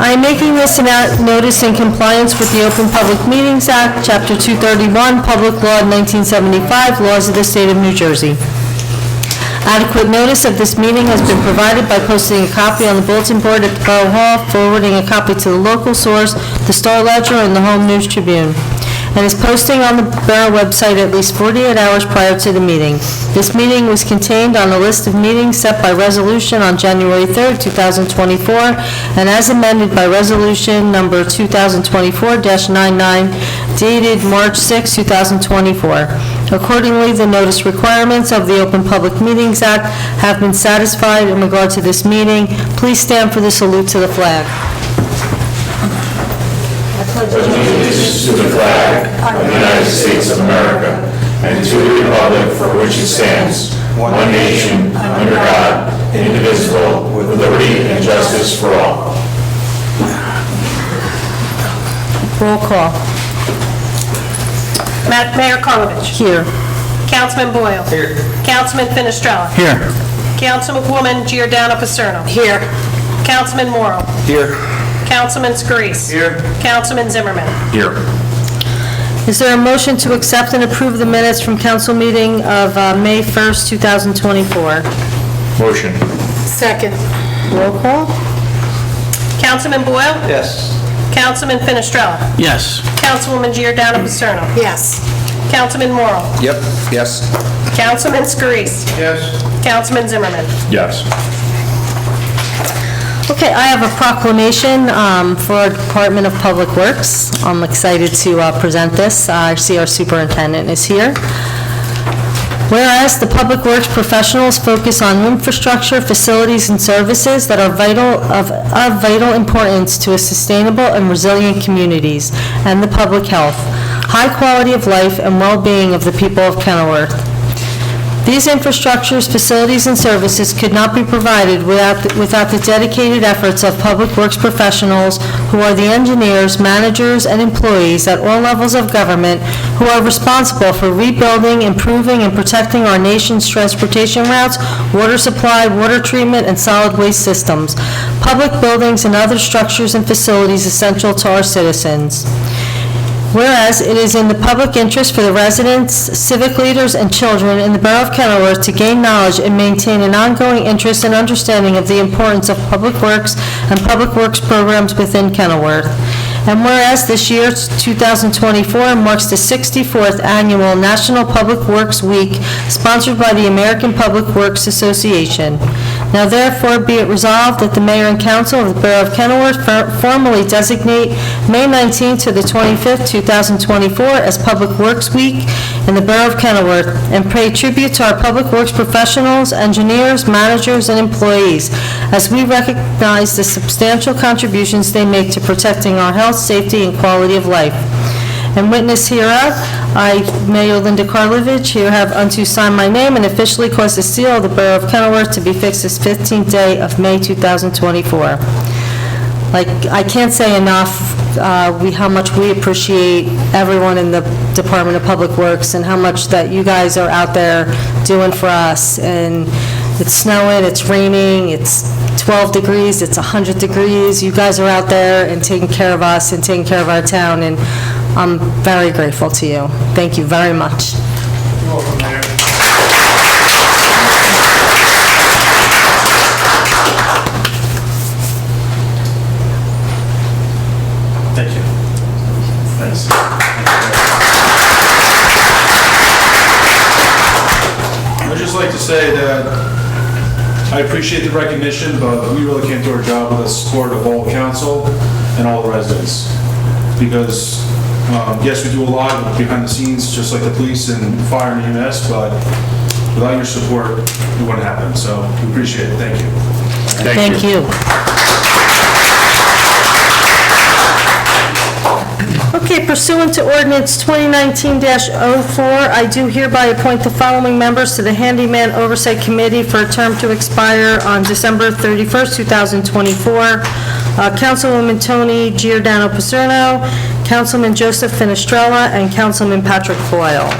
I am making this notice in compliance with the Open Public Meetings Act, Chapter 231, Public Law 1975, Laws of the State of New Jersey. Adequate notice of this meeting has been provided by posting a copy on the bulletin board at the Borough Hall, forwarding a copy to the local source, the Star Ledger, and the Home News Tribune, and is posting on the Borough website at least 48 hours prior to the meeting. This meeting was contained on a list of meetings set by resolution on January 3rd, 2024, and as amended by resolution number 2024-99, dated March 6, 2024. Accordingly, the notice requirements of the Open Public Meetings Act have been satisfied in regard to this meeting. Please stand for the salute to the flag. Allegiance to the flag of the United States of America and to the republic for which it stands, one nation, under God, indivisible, with liberty and justice for all. Roll call. Mayor Karlovic. Here. Councilman Boyle. Here. Councilman Finestrella. Here. Councilwoman Giordano Paserno. Here. Councilman Morrow. Here. Councilman Scarice. Here. Councilman Zimmerman. Here. Is there a motion to accept and approve the minutes from council meeting of May 1st, 2024? Motion. Second. Roll call. Councilman Boyle. Yes. Councilman Finestrella. Yes. Councilwoman Giordano Paserno. Yes. Councilman Morrow. Yep. Yes. Councilman Scarice. Yes. Councilman Zimmerman. Yes. Okay, I have a proclamation for our Department of Public Works. I'm excited to present this. I see our superintendent is here. Whereas the Public Works professionals focus on infrastructure, facilities, and services that are of vital importance to a sustainable and resilient communities and the public health, high quality of life, and well-being of the people of Kenilworth. These infrastructures, facilities, and services could not be provided without the dedicated efforts of Public Works professionals who are the engineers, managers, and employees at all levels of government who are responsible for rebuilding, improving, and protecting our nation's transportation routes, water supply, water treatment, and solid waste systems, public buildings, and other structures and facilities essential to our citizens. Whereas it is in the public interest for the residents, civic leaders, and children in the Borough of Kenilworth to gain knowledge and maintain an ongoing interest and understanding of the importance of public works and public works programs within Kenilworth. And whereas this year, 2024, marks the 64th Annual National Public Works Week, sponsored by the American Public Works Association. Now therefore be it resolved that the Mayor and Council of the Borough of Kenilworth formally designate May 19th to the 25th, 2024 as Public Works Week in the Borough of Kenilworth and pay tribute to our Public Works professionals, engineers, managers, and employees as we recognize the substantial contributions they make to protecting our health, safety, and quality of life. And witness hereof, I, Mayor Linda Karlovic, here have unto sign my name and officially cause the seal of the Borough of Kenilworth to be fixed this 15th day of May 2024. Like, I can't say enough how much we appreciate everyone in the Department of Public Works and how much that you guys are out there doing for us. And it's snowing, it's raining, it's 12 degrees, it's 100 degrees. You guys are out there and taking care of us and taking care of our town, and I'm very grateful to you. Thank you very much. You're welcome, Mayor. Thank you. Thanks. I'd just like to say that I appreciate the recognition, but we really can't do our job with the support of all council and all the residents. Because, yes, we do a lot behind the scenes, just like the police and fire and EMS, but without your support, it wouldn't happen. So we appreciate it. Thank you. Thank you. Okay, pursuant to ordinance 2019-04, I do hereby appoint the following members to the Handyman Oversight Committee for a term to expire on December 31st, 2024. Councilwoman Tony Giordano Paserno, Councilman Joseph Finestrella, and Councilman Patrick Boyle.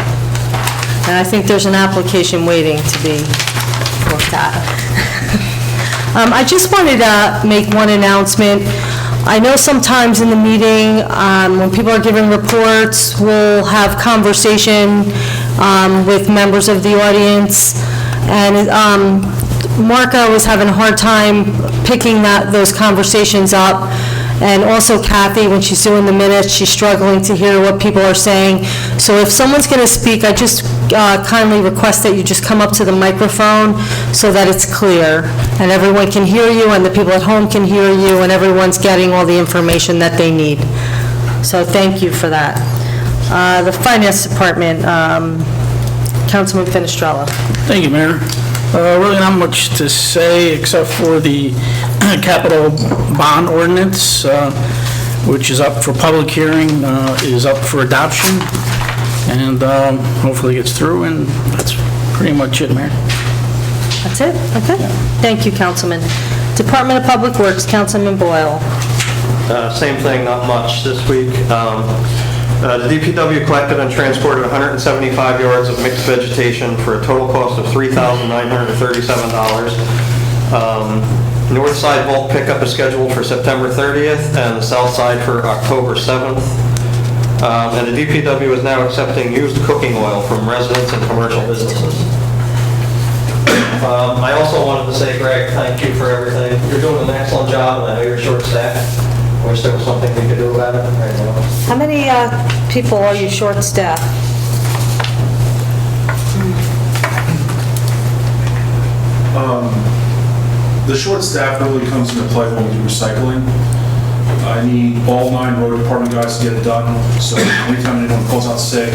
And I think there's an application waiting to be looked at. I just wanted to make one announcement. I know sometimes in the meeting, when people are giving reports, we'll have conversation with members of the audience, and Marco was having a hard time picking those conversations up, and also Kathy, when she's doing the minutes, she's struggling to hear what people are saying. So if someone's going to speak, I just kindly request that you just come up to the microphone so that it's clear, and everyone can hear you, and the people at home can hear you, and everyone's getting all the information that they need. So thank you for that. The Finance Department, Councilman Finestrella. Thank you, Mayor. Really not much to say except for the capital bond ordinance, which is up for public hearing, is up for adoption, and hopefully gets through, and that's pretty much it, Mayor. That's it? Okay. Thank you, Councilman. Department of Public Works, Councilman Boyle. Same thing, not much this week. The DPW collected and transported 175 yards of mixed vegetation for a total cost of $3,937. North side bulk pickup is scheduled for September 30th and the south side for October 7th. And the DPW is now accepting used cooking oil from residents and commercial businesses. I also wanted to say, Greg, thank you for everything. You're doing an excellent job, and I know you're short-staffed. Wish there was something we could do about it. How many people are you short-staffed? The short staff really comes into play when we do recycling. I need all 9 road department guys to get it done, so anytime anyone calls out sick,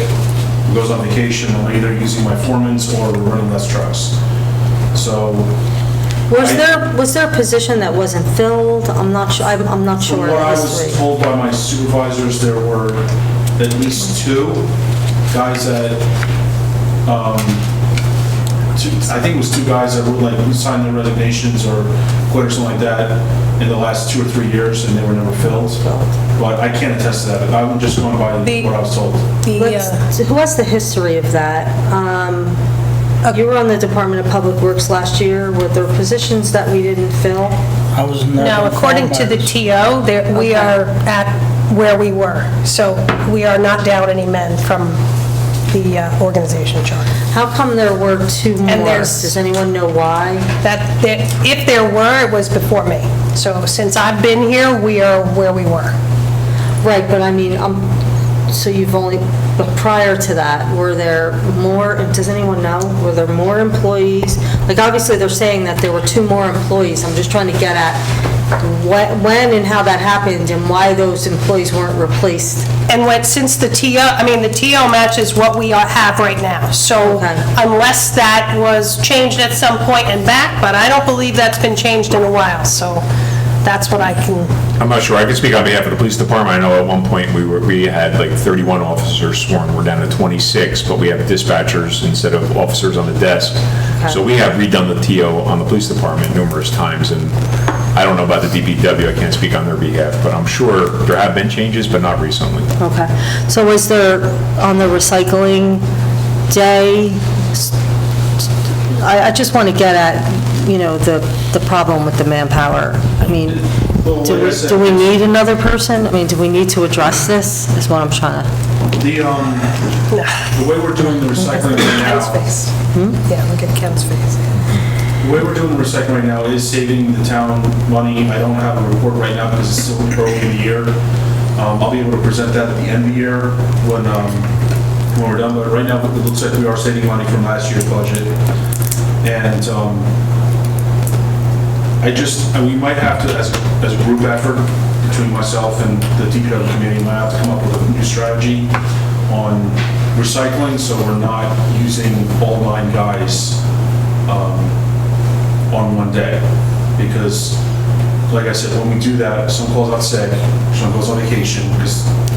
goes on vacation, I'm either using my foremans or we're running less trucks. So... Was there a position that wasn't filled? I'm not sure, I'm not sure. From what I was told by my supervisors, there were at least 2 guys that, I think it was 2 guys that were like, who signed their resignations or quit or something like that in the last 2 or 3 years, and they were never filled. But I can't attest to that. I'm just going by what I was told. Who has the history of that? You were on the Department of Public Works last year. Were there positions that we didn't fill? I was never No, according to the TO, we are at where we were. So we are not down any men from the organization chart. How come there were 2 more? Does anyone know why? If there were, it was before me. So since I've been here, we are where we were. Right, but I mean, so you've only, but prior to that, were there more, does anyone know, were there more employees? Like, obviously, they're saying that there were 2 more employees. I'm just trying to get at when and how that happened and why those employees weren't replaced. And since the TO, the TO matches what we have right now. So Okay. unless that was changed at some point and back, but I don't believe that's been changed in a while. So that's what I can... I'm not sure. I can speak on behalf of the police department. I know at one point we had like 31 officers sworn. We're down to 26, but we have dispatchers instead of officers on the desk. Okay. So we have redone the TO on the police department numerous times, and I don't know about the DPW. I can't speak on their behalf, but I'm sure there have been changes, but not recently. Okay. So was there, on the recycling day, I just want to get at, the problem with the manpower. I mean, Well, like I said, do we need another person? I mean, do we need to address this, is what I'm trying to... The way we're doing the recycling right now... Ken's face. Yeah, look at Ken's face. The way we're doing the recycling right now is saving the town money. I don't have a report right now because it's still early in the year. I'll be able to present that at the end of the year when we're done. But right now, it looks like we are saving money from last year's budget. And we might have to, as a group effort between myself and the DPW committee, might have to come up with a new strategy on recycling so we're not using all 9 guys on one day, because like I said, when we do that, someone calls out sick, someone goes on vacation,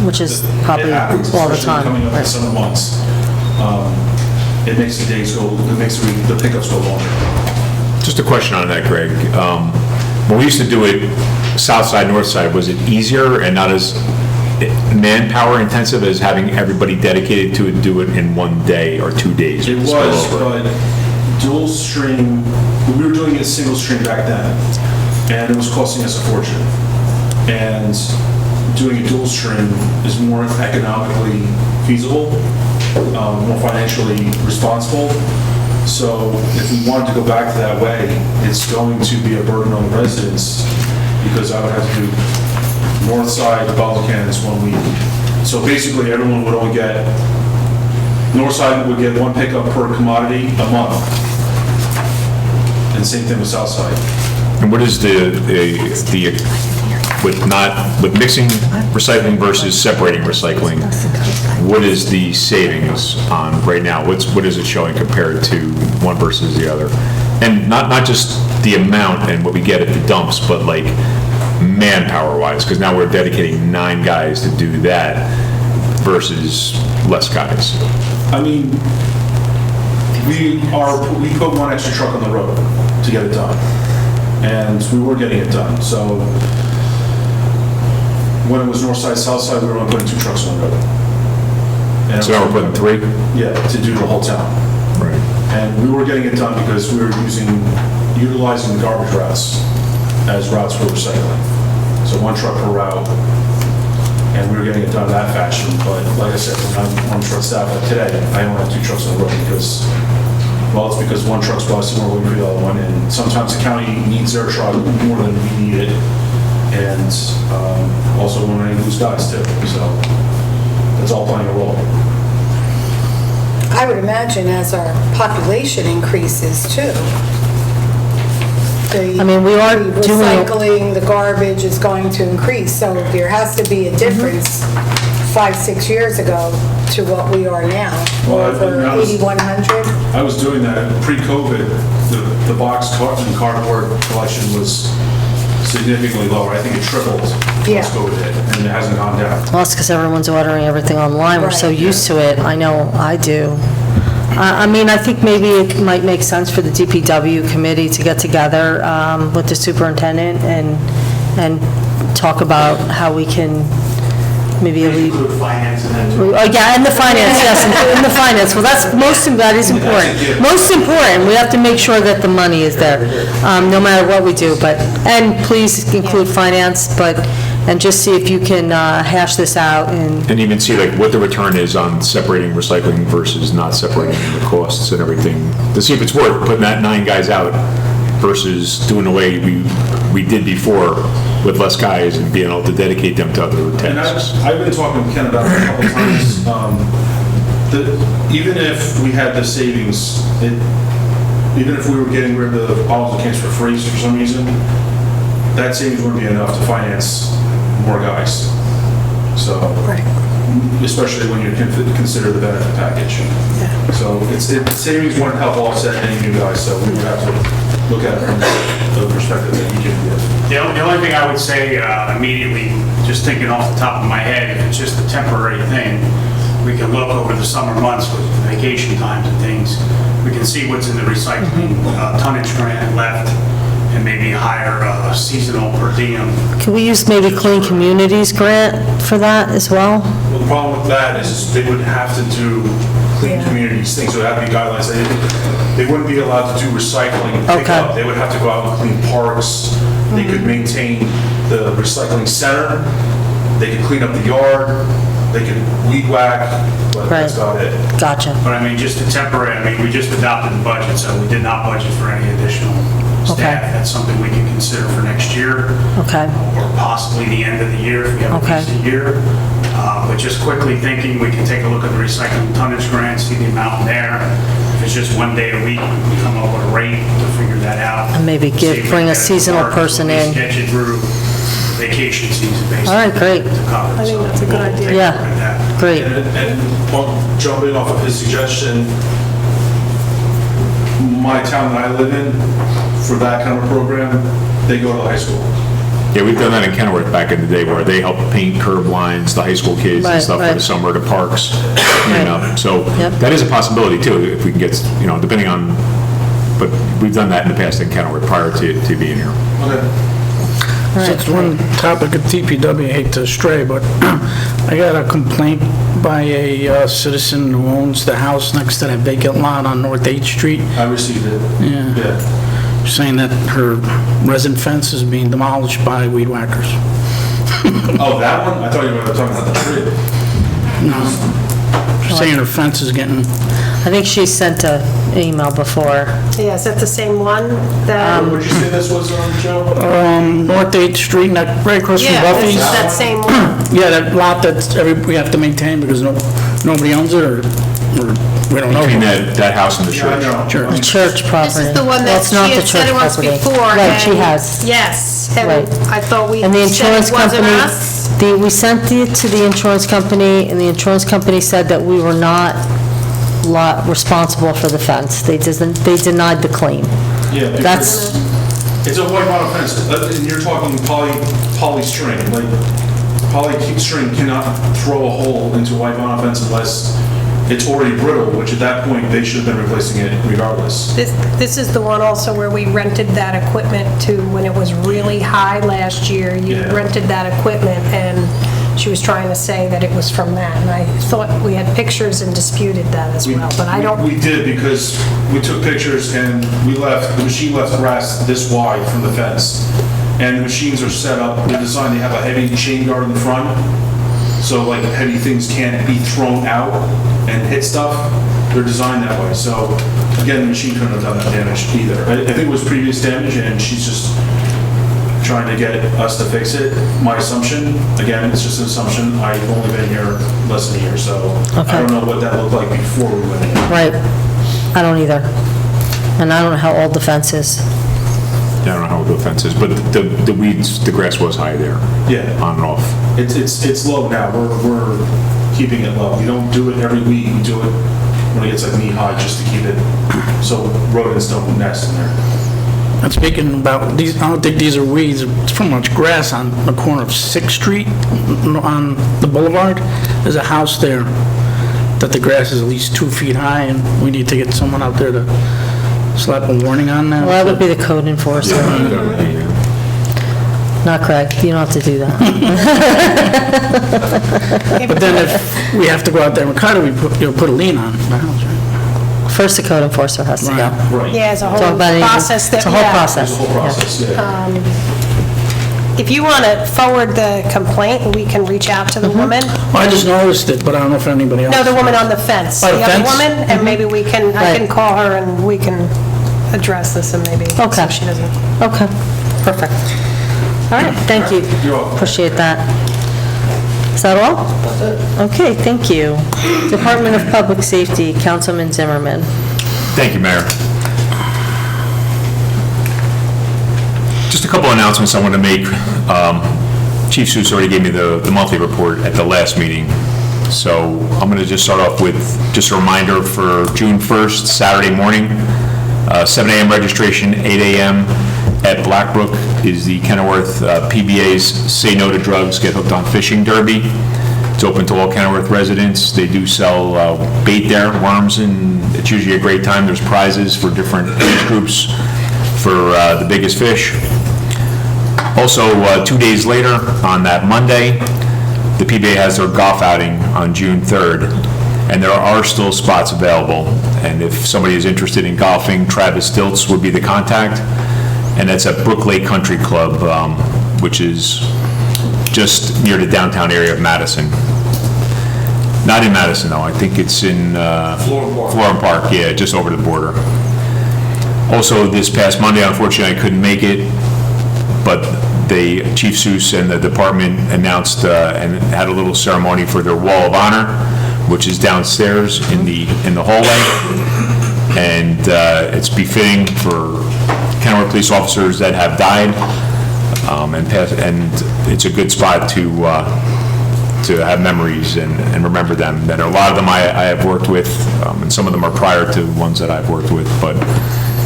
Which is it probably happens, all the especially time. coming up in Right. summer months. It makes the days go, it makes the pickups go longer. Just a question on that, Greg. When we used to do it south side, north side, was it easier and not as manpower intensive as having everybody dedicated to it, do it in one day or 2 days? It spill was, over? but dual stream, we were doing it single stream back then, and it was costing us a fortune. and doing a dual stream is more economically feasible, more financially responsible. So if we wanted to go back to that way, it's going to be a burden on the residents because I would have to do north side to Bottle Cannons 1 week. So basically, everyone would only get, north side would get 1 pickup per commodity a month. And same thing with south side. And what is with mixing recycling versus separating recycling, what is the savings on right now? What is it showing compared to one versus the other? And not just the amount and what we get at the dumps, but like manpower wise, because now we're dedicating 9 guys to do that versus less guys. I mean, we put 1 extra truck on the road to get it done. And we were getting it done. So when it was north side, south side, we were only putting 2 trucks on the road. And So now we're putting 3? Yeah, to do the whole town. Right. And we were getting it done because we were utilizing the garbage routes as routes for recycling. So 1 truck per route, and we were getting it done in that fashion. But like I said, when I'm on short staff like today, I only have 2 trucks on the road because, well, it's because 1 truck's busted, we're waiting for the other one, and sometimes the county needs their truck more than we need it. And also when we lose guys too, so that's all playing a role. I would imagine as our population increases too, I mean, we are the doing- recycling, the garbage is going to increase, so there has to be a difference 5-6 years ago to what we are now, Well, I think over that was- 8,100. I was doing that pre-COVID. The box and cardboard collection was significantly lower. I think it tripled Yeah. once COVID hit, and it hasn't gone down. Well, it's because everyone's ordering everything online. We're so Right. used to it. I know I do. I mean, I think maybe it might make sense for the DPW committee to get together with the superintendent and talk about how we can maybe Include finance and then. Yeah, and the finance, yes, and the finance. Well, that is important. Most important, we have to make sure that the money is there, no matter what we do. And please include finance, and just see if you can hash this out and, And even see like what the return is on separating recycling versus not separating, the costs and everything, to see if it's worth putting that 9 guys out versus doing the way we did before with less guys and being able to dedicate them to other And tasks. I've been talking to Ken about it a couple of times. Even if we had the savings, even if we were getting rid of the bottles and cans for free for some reason, that savings wouldn't be enough to finance more guys. So, especially when you consider the benefit package. So savings wouldn't help offset any new guys, so we would have to look at it from the perspective that you can give. The only thing I would say immediately, just thinking off the top of my head, if it's just a temporary thing, we can look over the summer months with vacation times and things. We can see what's in the recycling tonnage grant left and maybe hire a seasonal per diem. can we use maybe Clean Communities grant for that as well? Well, the problem with that is they would have to do clean communities things, so it would have to be guidelines. They wouldn't be allowed to do recycling and pick Okay. up. They would have to go out and clean parks. They could maintain the recycling center. They could clean up the yard. They could weed whack, but that's Right. about it. Gotcha. But I mean, just a temporary, I mean, we just adopted the budget, so we did not budget for any additional staff. Okay. That's something we can consider for next year. Okay. Or possibly the end of the year if we have a Okay. decent year. But just quickly thinking, we can take a look at the recycling tonnage grant, see the amount in there. If it's just 1 day a week, we can come up with a rate to figure that out. And maybe See if we bring a can seasonal start person to at in. least Get you through the vacation season, basically. All right, great. To cover. I think that's a good idea. Yeah. Great. And jumping off of his suggestion, my town that I live in, for that kind of program, they go to high school. Yeah, we've done that in Kenworth back in the day where they help paint curb lines, the high school kids and Right, stuff for the right. summer, the parks, you know. So Yep. that is a possibility too, if we can get, depending on, but we've done that in the past in Kenworth prior to being here. Okay. Since we're on topic of DPW, I hate to stray, but I got a complaint by a citizen who owns the house next to that vacant lot on North 8th Street, I received it. Yeah. saying that her resin fence is being demolished by weed whackers. Oh, that one? I thought you were talking about the tree. Saying her fence is getting, I think she sent an email before. Yeah, is that the same one that? Would you say this was, Joe? North 8th Street, right across from Yeah, Buffy's. it's that same one. Yeah, that lot that we have to maintain because nobody owns it, or we don't know. Between that house and the Yeah, I church. know. The church property. This is the one Well, that it's she not the had said church it was property. before. Right, she and- has. Yes, and Right. I thought we And the said insurance it wasn't company, us. we sent it to the insurance company, and the insurance company said that we were not responsible for the fence. They denied the claim. Yeah, because That's, it's a white vinyl fence, and you're talking poly string, like, poly string cannot throw a hole into a white vinyl fence unless it's already brittle, which at that point, they should have been replacing it regardless. This is the one also where we rented that equipment to, when it was really high last year, you Yeah. rented that equipment, and she was trying to say that it was from that, and I thought we had pictures and disputed that as well, but I don't, We did, because we took pictures and the machine left grass this wide from the fence. And the machines are set up, they're designed, they have a heavy chain guard in the front, so like heavy things can't be thrown out and hit stuff. They're designed that way, so again, the machine couldn't have done that damage either. I think it was previous damage, and she's just trying to get us to fix it. My assumption, again, it's just an assumption, I've only been here less than a year, so I Okay. don't know what that looked like before we went in. right. I don't either. And I don't know how old the fence is. Yeah, I don't know how old the fence is, but the weeds, the grass was high there. Yeah. On and off. It's low now, we're keeping it low. We don't do it every week, we do it when it gets like knee high, just to keep it, so rodents don't nest in there. And speaking about these, I don't think these are weeds, it's pretty much grass on the corner of 6th Street on the boulevard. There's a house there that the grass is at least 2 feet high, and we need to get someone out there to slap a warning on that. Well, that would be the code enforcer, not Craig. You don't have to do that. But then if we have to go out there and cut it, we put a lien on the house, right? First, the code enforcer has to go. Right. Right. yeah, it's a Talk whole about it. process that, It's a whole yeah. process. It's a whole process, yeah. If you want to forward the complaint, we can reach out to the woman. Well, I just noticed it, but I don't know if anybody else. No, the woman on the fence. Oh, the The other fence? woman, and maybe I can Right. call her and we can address this and maybe, so Okay. she doesn't. Okay, perfect. All right, thank you. You're welcome. Appreciate that. Is that all? That's it. Okay, thank you. Department of Public Safety, Councilman Zimmerman. Thank you, Mayor. Just a couple announcements I want to make. Chief Seuss already gave me the monthly report at the last meeting, so I'm going to just start off with just a reminder for June 1st, Saturday morning, 7 a.m. registration, 8 a.m. at Blackbrook is the Kenilworth PBA's Say No to Drugs, Get Hooked on Fishing Derby. It's open to all Kenilworth residents. They do sell bait there, worms, and it's usually a great time. There's prizes for different age groups for the biggest fish. Also, 2 days later, on that Monday, the PBA has their golf outing on June 3rd, and there are still spots available. And if somebody is interested in golfing, Travis Stilts would be the contact, and that's at Brook Lake Country Club, which is just near the downtown area of Madison. Not in Madison, though. I think it's in Florham Park, yeah, just over the border. Also, this past Monday, unfortunately, I couldn't make it, but Chief Seuss and the department announced and had a little ceremony for their Wall of Honor, which is downstairs in the hallway. And it's befitting for Kenilworth police officers that have died, and it's a good spot to have memories and remember them. And a lot of them I have worked with, and some of them are prior to ones that I've worked with, but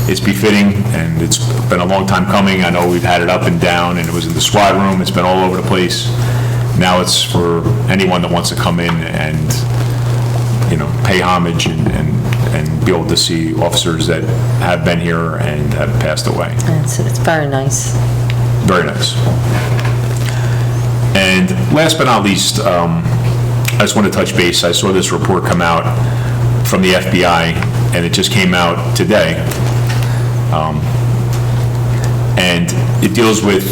it's befitting, and it's been a long time coming. I know we've had it up and down, and it was in the squad room, it's been all over the place. Now it's for anyone that wants to come in and, pay homage and be able to see officers that have been here and have passed away. It's very nice. Very nice. And last but not least, I just want to touch base. I saw this report come out from the FBI, and it just came out today. And it deals with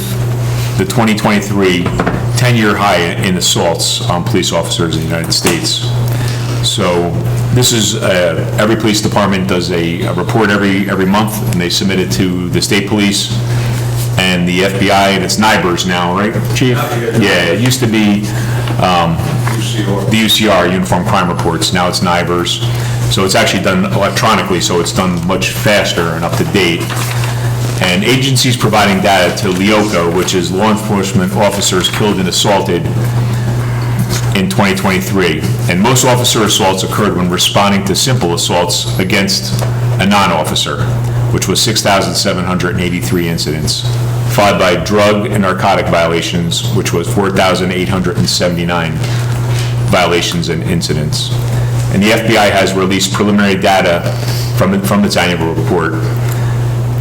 the 2023 10-year high in assaults on police officers in the United States. So this is, every police department does a report every month, and they submit it to the state police and the FBI, and it's NIBRS now, right, Chief? Yeah, it used to be the UCR, Uniform Crime Reports. Now it's NIBRS. So it's actually done electronically, so it's done much faster and up to date. And agencies providing data to LEOCA, which is Law Enforcement Officers Killed and Assaulted in 2023. And most officer assaults occurred when responding to simple assaults against a non-officer, which was 6,783 incidents, followed by drug and narcotic violations, which was 4,879 violations and incidents. And the FBI has released preliminary data from its annual report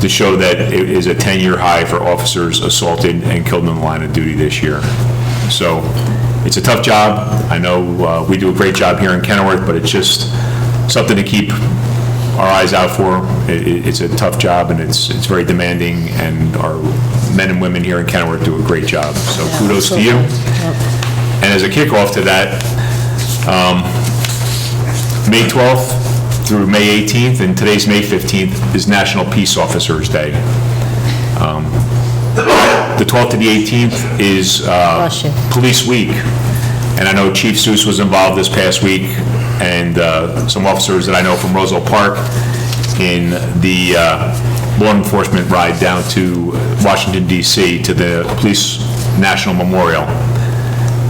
to show that it is a 10-year high for officers assaulted and killed in the line of duty this year. So it's a tough job. I know we do a great job here in Kenilworth, but it's just something to keep our eyes out for. It's a tough job, and it's very demanding, and our men and women here in Kenilworth do a great job. So kudos to you. And as a kickoff to that, May 12th through May 18th, and today's May 15th, is National Peace Officers Day. The 12th to the 18th is Police Week, and I know Chief Seuss was involved this past week, and some officers that I know from Roselle Park in the law enforcement ride down to Washington, D.C. to the Police National Memorial.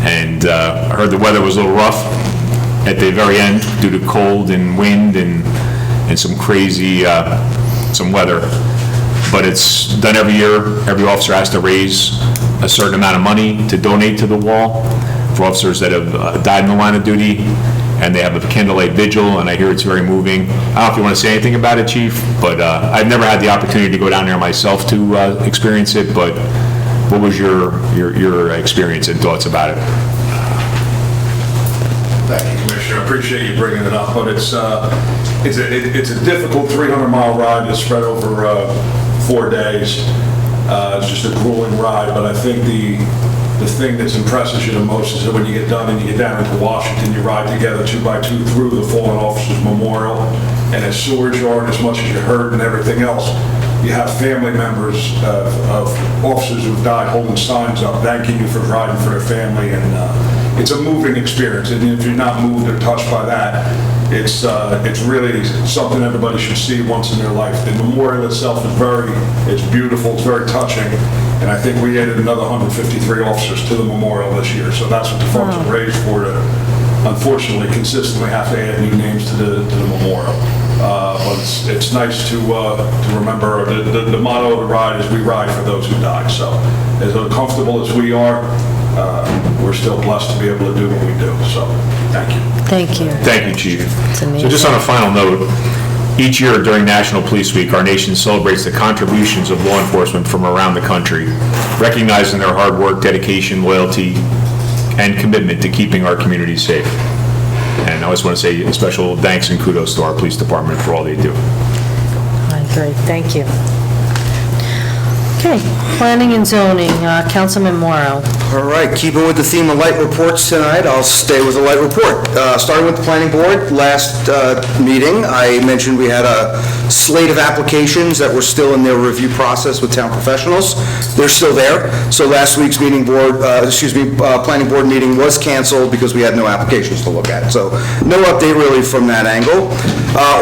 And I heard the weather was a little rough at the very end due to cold and wind and some crazy, some weather. But it's done every year. Every officer has to raise a certain amount of money to donate to the wall for officers that have died in the line of duty, and they have a candlelight vigil, and I hear it's very moving. I don't know if you want to say anything about it, Chief, but I've never had the opportunity to go down there myself to experience it, but what was your experience and thoughts about it? Thank you, Commissioner. I appreciate you bringing it up, but it's a difficult 300-mile ride that's spread over 4 days. It's just a grueling ride, but I think the thing that impresses you the most is that when you get done and you get down into Washington, you ride together 2 by 2 through the Fallen Officers Memorial, and as sore as you are and as much as you're hurt and everything else, you have family members of officers who've died holding signs up thanking you for riding for their family, and it's a moving experience. And if you're not moved or touched by that, it's really something everybody should see once in their life. The memorial itself is it's beautiful, it's very touching, and I think we added another 153 officers to the memorial this year, so that's what the funds are raised for, to unfortunately consistently have to add new names to the memorial. But it's nice to remember the motto of the ride is "We ride for those who died." So as uncomfortable as we are, we're still blessed to be able to do what we do. So thank you. Thank you. Thank you, Chief. It's amazing. So just on a final note, each year during National Police Week, our nation celebrates the contributions of law enforcement from around the country, recognizing their hard work, dedication, loyalty, and commitment to keeping our communities safe. And I always want to say a special thanks and kudos to our police department for all they do. All right, great, thank you. Okay, planning and zoning, Councilman Morrow. All right, keeping with the theme of light reports tonight, I'll stay with a light report. Starting with the planning board, last meeting, I mentioned we had a slate of applications that were still in their review process with town professionals. They're still there. So last week's planning board meeting was canceled because we had no applications to look at. So no update really from that angle.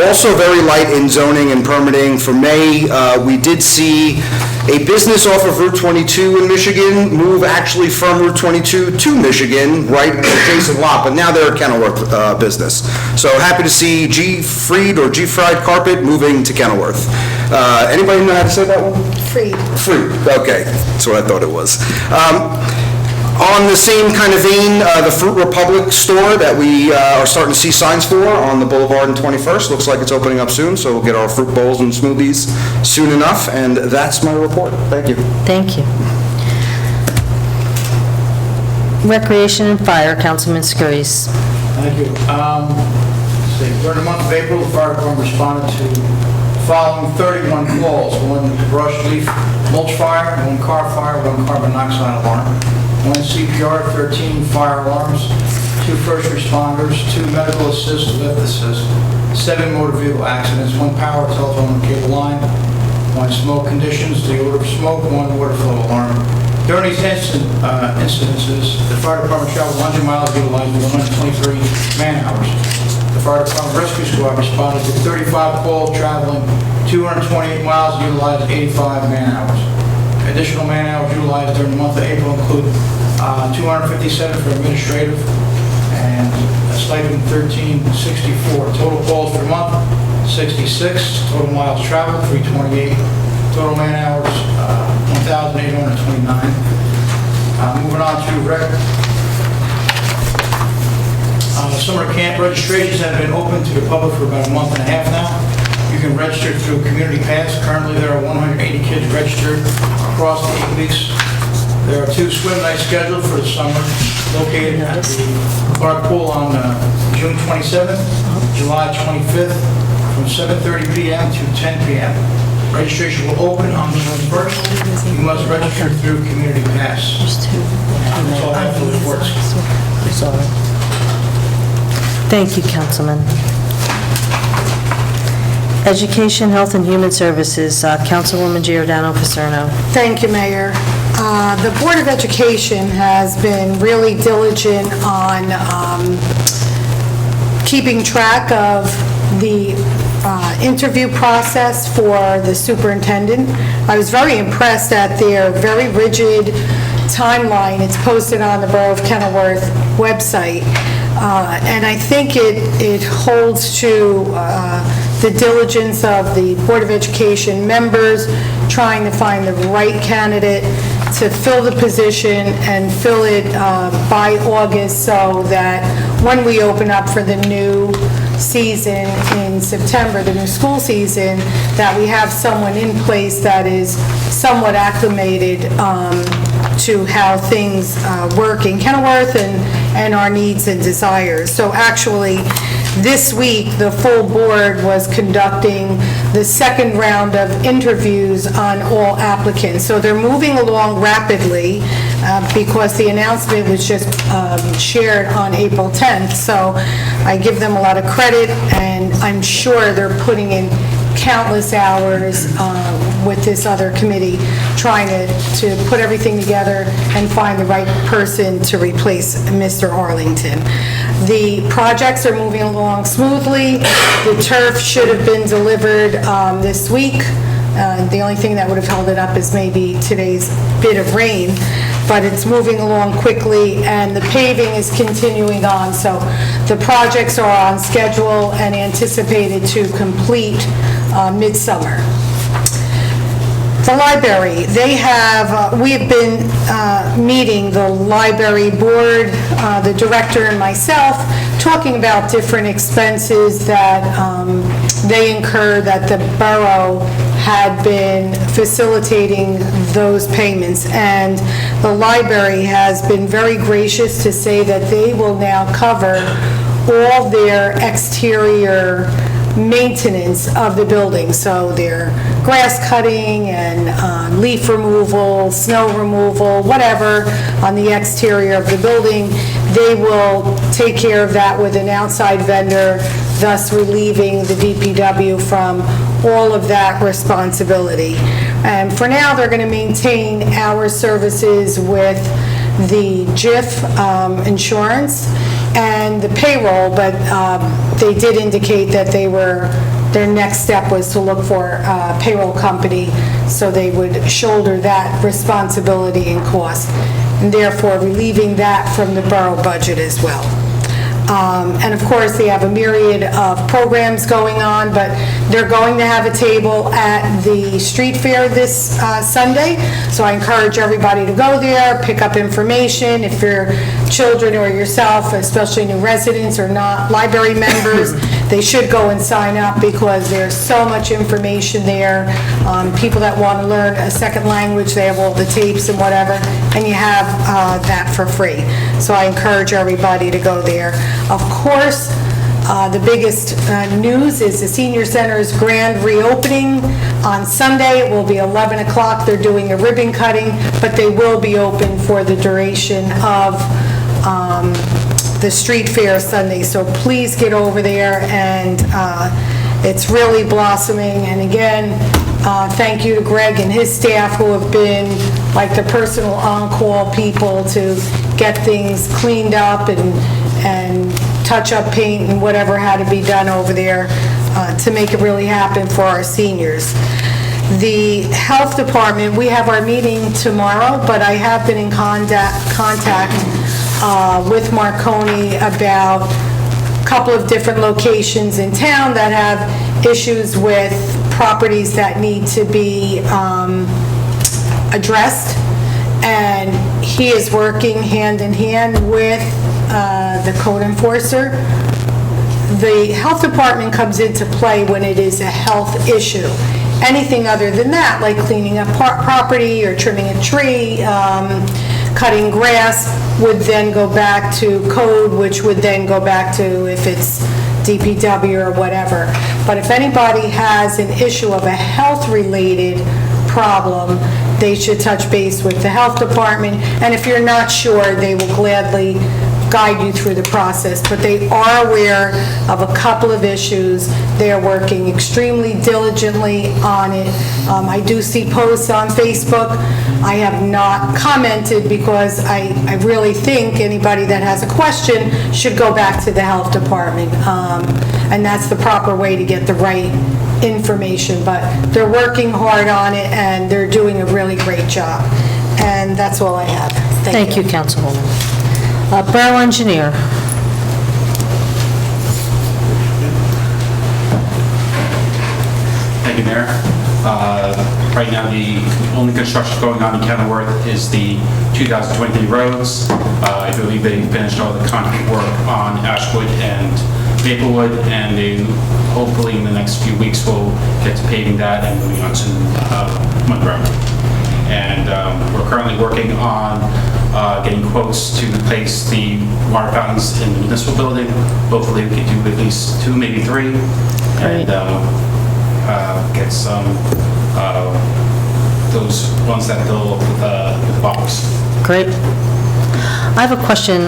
Also very light in zoning and permitting. For May, we did see a business off of Route 22 in Michigan move actually from Route 22 to Michigan, right adjacent lot, but now they're a Kenilworth business. So happy to see G-Fried Carpet moving to Kenilworth. Anybody know how to say that one? Freed. Fried, okay, that's what I thought it was. On the same kind of vein, the Fruit Republic store that we are starting to see signs for on the Boulevard and 21st, looks like it's opening up soon, so we'll get our fruit bowls and smoothies soon enough, and that's my report. Thank you. Thank you. Recreation and Fire, Councilman Scurries. Thank you. During the month of April, the fire department responded to the following 31 calls: one brush leaf mulch fire, one car fire, one carbon monoxide alarm, 1 CPR, 13 fire alarms, 2 first responders, 2 medical assist, lift assist, 7 motor vehicle accidents, 1 power, telephone, and cable line, 1 smoke conditions, the odor of smoke, 1 water flow alarm. During these incidences, the fire department traveled 100 miles, utilizing 123 man-hours. The fire department rescue squad responded to 35 calls, traveling 228 miles, utilized 85 man-hours. Additional man-hours utilized during the month of April include 257 for administrative and a stipend 1364. Total calls for the month, 66. Total miles traveled, 328. Total man-hours, 1,829. Moving on to summer camp registrations have been open to the public for about a month and a half now. You can register through Community Pass. Currently, there are 180 kids registered across the 8 weeks. There are 2 swim nights scheduled for the summer, located at the Clark Pool on June 27th, July 25th, from 7:30 p.m. to 10 p.m. Registration will open on June 1st. You must register through Community Pass. That's all I have for reports. Thank you, Councilman. Education, Health, and Human Services, Councilwoman Giordano Paserno. Thank you, Mayor. The Board of Education has been really diligent on keeping track of the interview process for the superintendent. I was very impressed at their very rigid timeline. It's posted on the Borough of Kenilworth website. And I think it holds to the diligence of the Board of Education members, trying to find the right candidate to fill the position and fill it by August, so that when we open up for the new season in September, the new school season, that we have someone in place that is somewhat acclimated to how things work in Kenilworth and our needs and desires. So actually, this week, the full board was conducting the second round of interviews on all applicants. So they're moving along rapidly because the announcement was just shared on April 10th. So I give them a lot of credit, and I'm sure they're putting in countless hours with this other committee, trying to put everything together and find the right person to replace Mr. Arlington. The projects are moving along smoothly. The turf should have been delivered this week. The only thing that would have held it up is maybe today's bit of rain, but it's moving along quickly, and the paving is continuing on. So the projects are on schedule and anticipated to complete midsummer. The library, we have been meeting, the library board, the director and myself, talking about different expenses that they incur, that the borough had been facilitating those payments. And the library has been very gracious to say that they will now cover all their exterior maintenance of the building, so their grass cutting and leaf removal, snow removal, whatever on the exterior of the building, they will take care of that with an outside vendor, thus relieving the DPW from all of that responsibility. And for now, they're going to maintain our services with the JIF insurance and the payroll, but they did indicate that their next step was to look for a payroll company, so they would shoulder that responsibility and cost, and therefore relieving that from the borough budget as well. And of course, they have a myriad of programs going on, but they're going to have a table at the street fair this Sunday, so I encourage everybody to go there, pick up information. If your children or yourself, especially new residents, are not library members, they should go and sign up, because there's so much information there. People that want to learn a second language, they have all the tapes and whatever, and you have that for free. So I encourage everybody to go there. Of course, the biggest news is the Senior Center's grand reopening. On Sunday, it will be 11 o'clock. They're doing a ribbon cutting, but they will be open for the duration of the street fair Sunday. So please get over there, and it's really blossoming. And again, thank you to Greg and his staff who have been like the personal on-call people to get things cleaned up and touch up paint and whatever had to be done over there to make it really happen for our seniors. The health department, we have our meeting tomorrow, but I have been in contact with Marconi about a couple of different locations in town that have issues with properties that need to be addressed, and he is working hand in hand with the code enforcer. The health department comes into play when it is a health issue. Anything other than that, like cleaning up property or trimming a tree, cutting grass, would then go back to code, which would then go back to if it's DPW or whatever. But if anybody has an issue of a health-related problem, they should touch base with the health department. And if you're not sure, they will gladly guide you through the process. But they are aware of a couple of issues. They are working extremely diligently on it. I do see posts on Facebook. I have not commented because I really think anybody that has a question should go back to the health department. And that's the proper way to get the right information. But they're working hard on it, and they're doing a really great job. And that's all I have. Thank you, Councilwoman. Borough Engineer. Thank you, Mayor. Right now, the only construction going on in Kenilworth is the 2023 roads. I believe they finished all the concrete work on Ashwood and Maplewood, and they hopefully in the next few weeks will get to paving that and moving on to Monroe. And we're currently working on getting quotes to replace the water fountains in the municipal building. Hopefully we can do at least 2, maybe 3, and get some those ones that fill with the box. Great. I have a question.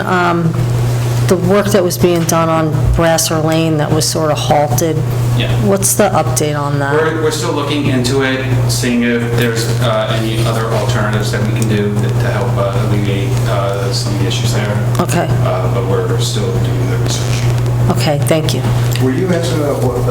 The work that was being done on Brasser Lane that was sort of halted, Yeah. what's the update on that? We're still looking into it, seeing if there's any other alternatives that we can do to help alleviate some of the issues there. Okay. But we're still doing the research. Okay, thank you. Were you asking about what,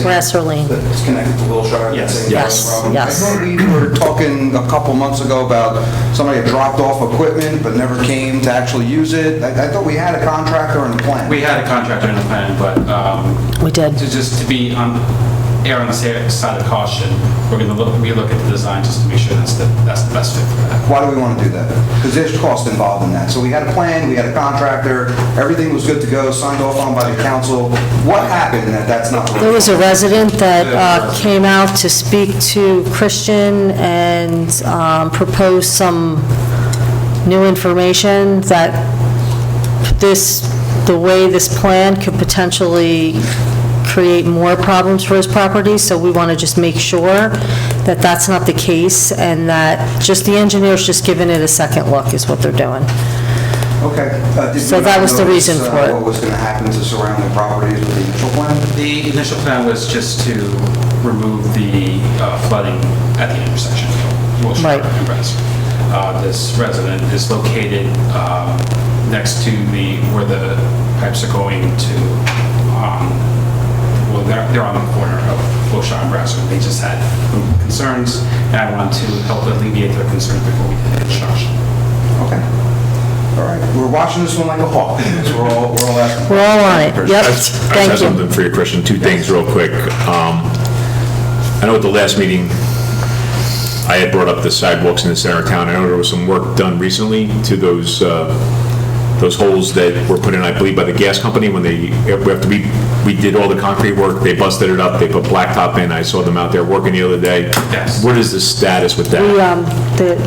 Brasser Lane. It's connected to Wilshire? Yes. that same Yes, problem? yes. I know we were talking a couple months ago about somebody had dropped off equipment but never came to actually use it. I thought we had a contractor in the plan. We had a contractor in the plan, but We did. to be err on the side of caution, we're going to relook at the design just to make sure that's the best fit for that. Why do we want to do that? Because there's cost involved in that. So we had a plan, we had a contractor, everything was good to go, signed off on by the council. What happened that that's not? There was a resident that came out to speak to Christian and propose some new information that the way this plan could potentially create more problems for his property, so we want to just make sure that that's not the case, and that just the engineer's just giving it a second look is what they're doing. Okay. Did So we that was the notice, reason for it. What was going to happen to surrounding properties with the initial plan? The initial plan was just to remove the flooding at the intersection of Wilshire Right. and Brasser. This resident is located next to where the pipes are going to, well, they're on the corner of Wilshire and Brasser. They just had concerns, and I want to help alleviate their concerns before we did construction. Okay. All right. We're watching this one like a hawk. So we're all asking. We're all on it. Yep, I just thank have you. something for you, Christian, 2 things real quick. I know at the last meeting, I had brought up the sidewalks in the center of town. I know there was some work done recently to those holes that were put in, I believe, by the gas company when after we did all the concrete work, they busted it up, they put blacktop in. I saw them out there working the other day. Yes. What is the status with that?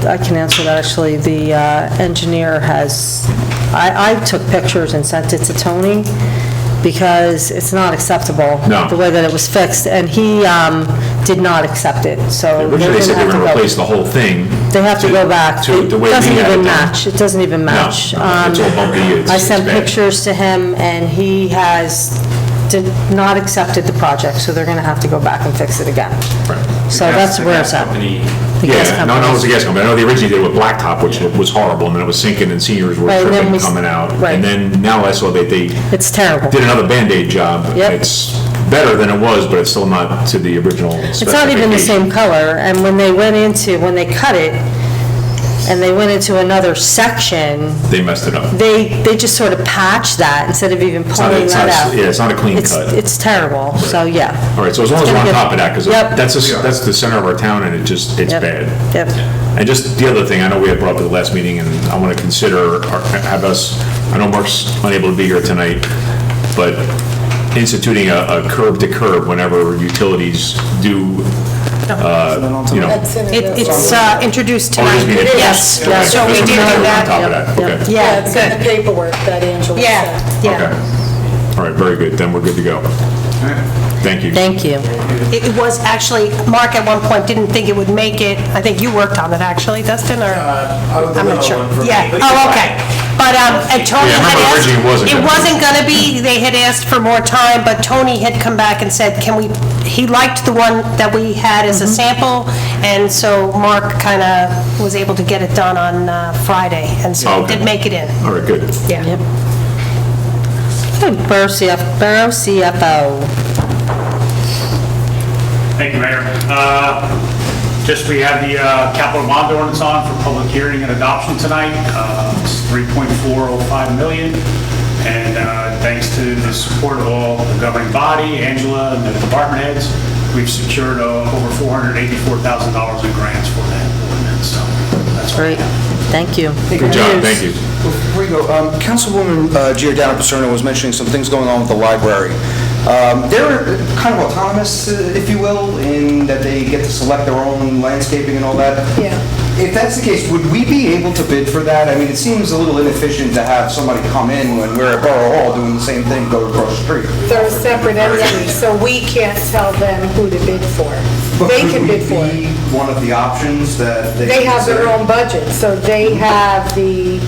I can answer that, actually. The engineer has, I took pictures and sent it to Tony, because it's not acceptable. No. The way that it was fixed, and he did not accept it, so. Originally, they said they were they're going to gonna have replace the whole thing. They have to go back. To the way we It doesn't had it even done. match, it doesn't even match. No, it's all bumpy, I it's sent bad. pictures to him, and he did not accepted the project, so they're gonna have to go back and fix it again. So that's where it's at. The gas Yeah, no, company. it was a gas company. I know they originally did it with blacktop, which was horrible, and then it was sinking, and seniors were Right, and then tripping we- coming out. right. And then now I saw that they It's terrible. did another Band-Aid job. Yep. It's better than it was, but it's still not to the original It's not even the same color, and when they cut it, and they went into another section, They messed it up. they just sort of patched that instead of even not- pulling it's that not- out. yeah, it's not a clean cut. It's terrible, so, yeah. All right, so as long as It's we're on gonna top of that, because Yep. that's the center of our town, and it's Yep. bad. Yep. And just the other thing, I know we had brought up at the last meeting, and I want to consider, have us, I know Mark's unable to be here tonight, but instituting a curb to curb whenever utilities do, you know. It's introduced Oh, it is tonight. being introduced. Yes, Okay. so we Just did wanna do be that. On top of that, okay. Yeah, It's in the good. paperwork that Angela Yeah, sent. yeah. Okay. All right, very good, then we're good to go. Thank you. Thank you. It was actually, Mark at one point didn't think it would make it. I think you worked on it, actually, Dustin, or? I'm not sure. Yeah, oh, okay. But, and Tony Yeah, I had remember asked... originally it wasn't It gonna be. wasn't gonna be, they had asked for more time, but Tony had come back and said, he liked the one that we had as a sample, and so Mark kind of was able to get it done on Friday, and so Okay. did make it in. All right, good. Yeah. Okay, Borough CFO. Thank you, Mayor. Just, we have the capital bond ordinance on for public hearing and adoption tonight. It's $3.405 million, and thanks to the support of all the governing body, Angela, and the department heads, we've secured over $484,000 in grants for that ordinance, so that's all. Great, thank you. Good job, thank you. Before we go, Councilwoman Giordano Paserno was mentioning some things going on with the library. They're kind of autonomous, if you will, in that they get to select their own landscaping and all that. Yeah. If that's the case, would we be able to bid for that? I mean, it seems a little inefficient to have somebody come in when we're at Borough Hall doing the same thing, go across the street. They're a separate entity, so we can't tell them who to bid for. But They could can we bid for be it. one of the options that they... They have their consider? own budget, so they have the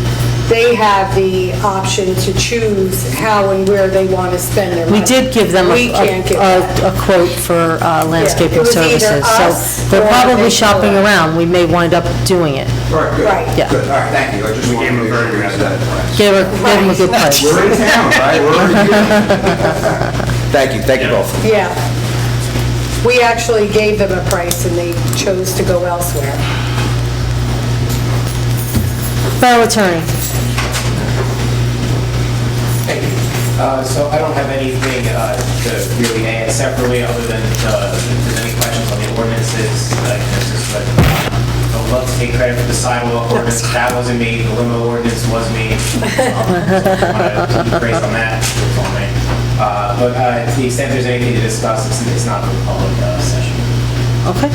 option to choose how and where they want to spend their money. We did give them We can't give that. a quote for landscaping it was either services, us so they're or probably they shopping collect. around. We may wind up doing it. All right, good. Right. Yeah. Good, all right, thank you. I just wanted to make sure we had that. Give them a good price. We're in town, right? We're already here. Thank you both. Yeah. We actually gave them a price and they chose to go elsewhere. Borough Attorney. Thank you. So I don't have anything to really add separately, other than if there's any questions on the ordinances. I would love to take credit for the sidewalk ordinance. That wasn't me. The limo ordinance was me. So I want to keep praise on that. It's on me. But to the extent there's anything to discuss, it's not for the public session. Okay.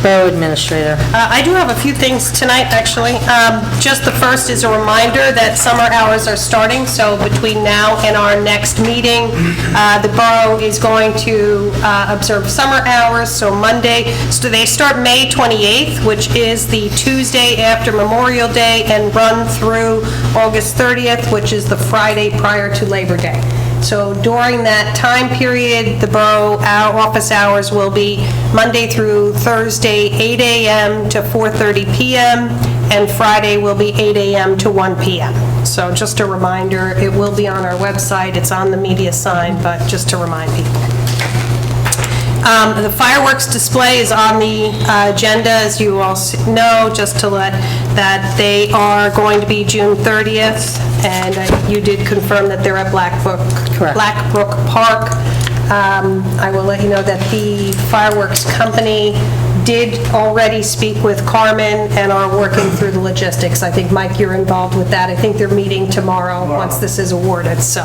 Borough Administrator. I do have a few things tonight, actually. Just the first is a reminder that summer hours are starting, so between now and our next meeting, the borough is going to observe summer hours, so Monday, so they start May 28th, which is the Tuesday after Memorial Day, and run through August 30th, which is the Friday prior to Labor Day. So during that time period, the borough office hours will be Monday through Thursday, 8 a.m. to 4:30 p.m., and Friday will be 8 a.m. to 1 p.m. So just a reminder, it will be on our website, it's on the media sign, but just to remind people. The fireworks display is on the agenda, as you all know, just to let that they are going to be June 30th, and you did confirm that they're at Blackbrook Park. I will let you know that the fireworks company did already speak with Carmen and are working through the logistics. I think, Mike, you're involved with that. I think they're meeting tomorrow, once this is awarded, so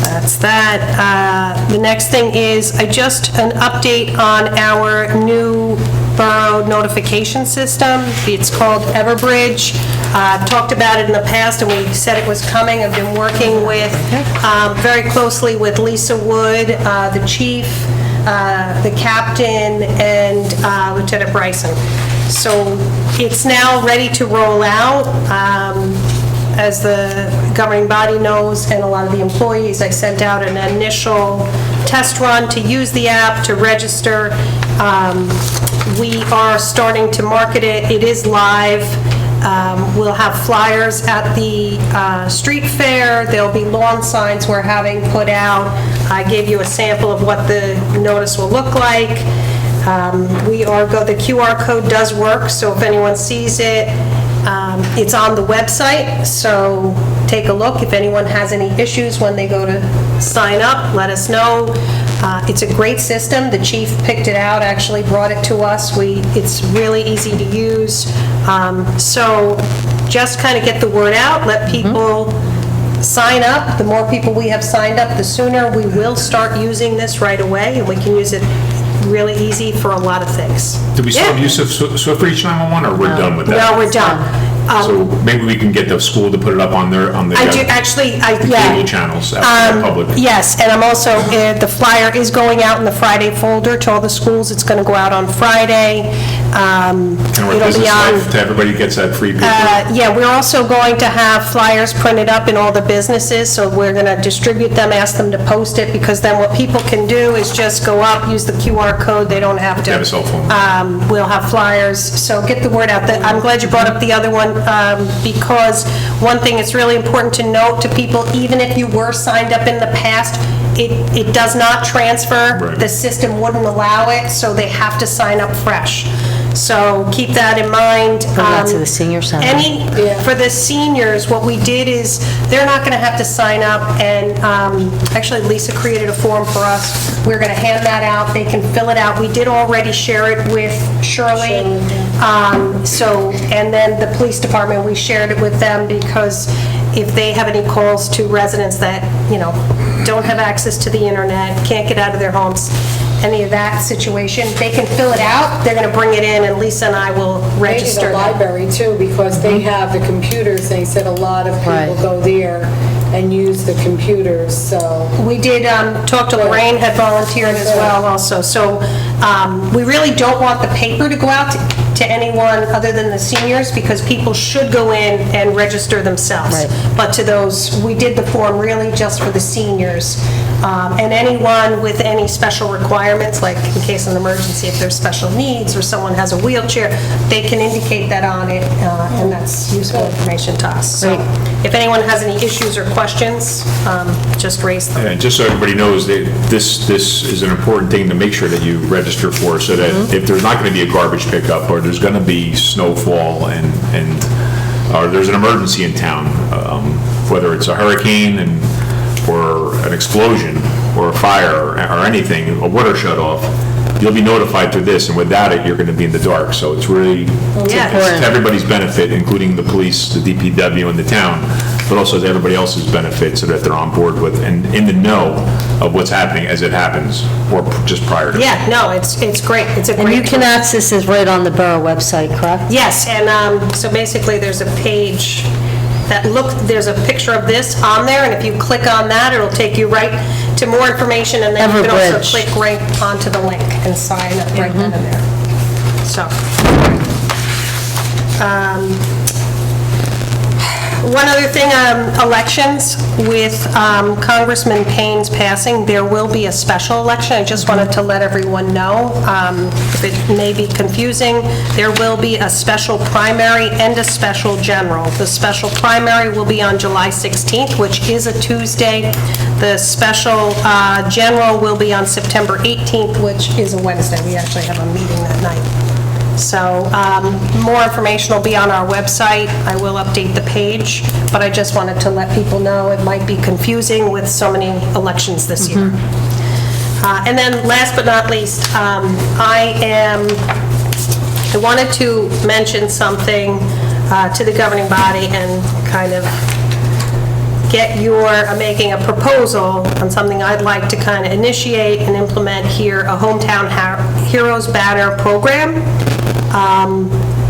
that's that. The next thing is just an update on our new borough notification system. It's called Everbridge. talked about it in the past, and we said it was coming. I've been working with, very closely with Lisa Wood, the chief, the captain, and Lieutenant Bryson. So it's now ready to roll out. As the governing body knows, and a lot of the employees, I sent out an initial test run to use the app, to register. We are starting to market it. It is live. We'll have flyers at the street fair. There'll be lawn signs we're having put out. I gave you a sample of what the notice will look like. The QR code does work, so if anyone sees it, it's on the website, so take a look. If anyone has any issues when they go to sign up, let us know. It's a great system. The chief picked it out, actually brought it to us. It's really easy to use. So just kind of get the word out, let people sign up. The more people we have signed up, the sooner we will start using this right away, and we can use it really easy for a lot of things. Do we still have use of Swift Reach 911, or we're done with that? No, we're done. So maybe we can get the school to put it up on the I do, actually, the yeah. cable channels out to the public. Yes, and I'm also, the flyer is going out in the Friday folder to all the schools. It's going to go out on Friday. And we're It'll be Business on. Life, to everybody who gets that free paper. Yeah, we're also going to have flyers printed up in all the businesses, so we're going to distribute them, ask them to post it, because then what people can do is just go up, use the QR code, they don't have to. They have a cell phone. We'll have flyers, so get the word out. I'm glad you brought up the other one, because one thing it's really important to note to people, even if you were signed up in the past, it does not transfer. Right. The system wouldn't allow it, so they have to sign up fresh. So keep that in mind. Go back to the senior center. For the seniors, what we did is, they're not going to have to sign up, and actually Lisa created a form for us. We're going to hand that out. They can fill it out. We did already share it with Shirley. And then the police department, we shared it with them, because if they have any calls to residents that, don't have access to the internet, can't get out of their homes, any of that situation, they can fill it out, they're going to bring it in, and Lisa and I will register Maybe the them. library too, because they have the computers. They said a lot of people Right. go there and use the computers, so. We did talk to Lorraine, had volunteered as well also. So we really don't want the paper to go out to anyone other than the seniors, because people should go in and register themselves. Right. But to those, we did the form really just for the seniors. And anyone with any special requirements, like in case of an emergency, if there's special needs or someone has a wheelchair, they can indicate that on it, and that's useful information to us. So if anyone has any issues or questions, just raise them. And just so everybody knows, this is an important thing to make sure that you register for, so that if there's not going to be a garbage pickup, or there's going to be snowfall, or there's an emergency in town, whether it's a hurricane or an explosion, or a fire, or anything, a water shut-off, you'll be notified through this, and without it, you're going to be in the dark. So it's really, it's to everybody's benefit, including the police, the DPW, and the town, but also to everybody else's benefit, so that they're on board with, and in the know of what's happening as it happens, or just prior to. Yeah, no, it's great. It's a great. And you can access this right on the borough website, correct? Yes, and so basically, there's a page there's a picture of this on there, and if you click on that, it'll take you right to more information, and then you can also Everbridge. click right onto the link and sign up right then and there. So, one other thing, elections, with Congressman Payne's passing, there will be a special election. I just wanted to let everyone know. If it may be confusing, there will be a special primary and a special general. The special primary will be on July 16th, which is a Tuesday. The special general will be on September 18th, which is a Wednesday. We actually have a meeting that night. So more information will be on our website. I will update the page, but I just wanted to let people know it might be confusing with so many elections this year. And then last but not least, I wanted to mention something to the governing body and kind of making a proposal on something I'd like to kind of initiate and implement here, a Hometown Heroes Banner program.